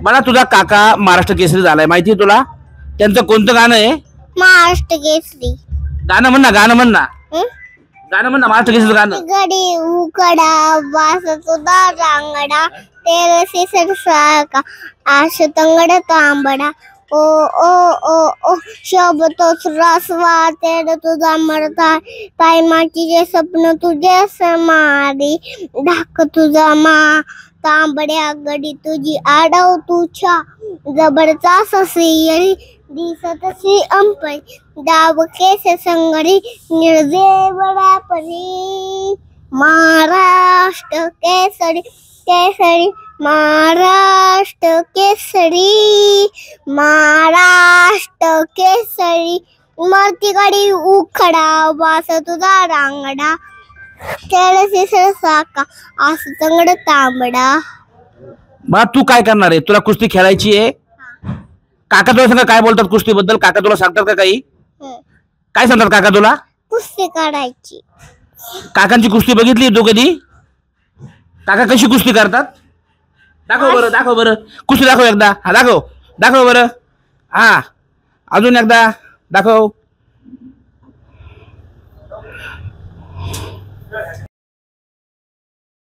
मला तुझा काका महाराष्ट्र केसरी झालाय माहिती आहे तुला? त्यांचं कोणतं गाणं आहे? महाराष्ट्र केसरी गाणं म्हण ना, गाणं म्हण ना, हं? गाणं म्हण ना, महाराष्ट्र केसरी गाणं. गडी उकडा वास तुझा रांगडा तेरे से सरसाका आश तंगड तांबडा ओ ओ ओ ओ शब्दोच रसवा तेर तुझा मरता ताई मातीचे स्वप्न तुझे समारी धाक तुझा मा तांबड्या गडी तुझी आडव तुझ्या जबरचा ससियरी दिसतशी अंपै दाव केस संगरी निर्जेवळा परी महाराष्ट्र केसरी केसरी महाराष्ट्र केसरी महाराष्ट्र केसरी मरती गाडी उखडा वास तुझा रांगडा केळसी सरसाका आस तंगड तांबडा. बा तू काय करणार आहे? तुला कुस्ती खेळायची आहे? काका तुला सांगा काय बोलतात कुस्ती बद्दल? काका तुला सांगतात का काही? काय सांगतात काका तुला? कुस्ती काढायची. काकांची कुस्ती बघितली तू कधी? काका कशी कुस्ती करतात? दाखव बरं, दाखव बरं, कुस्ती दाखव एकदा. हा दाखव, दाखव बरं. हा अजून एकदा दाखव.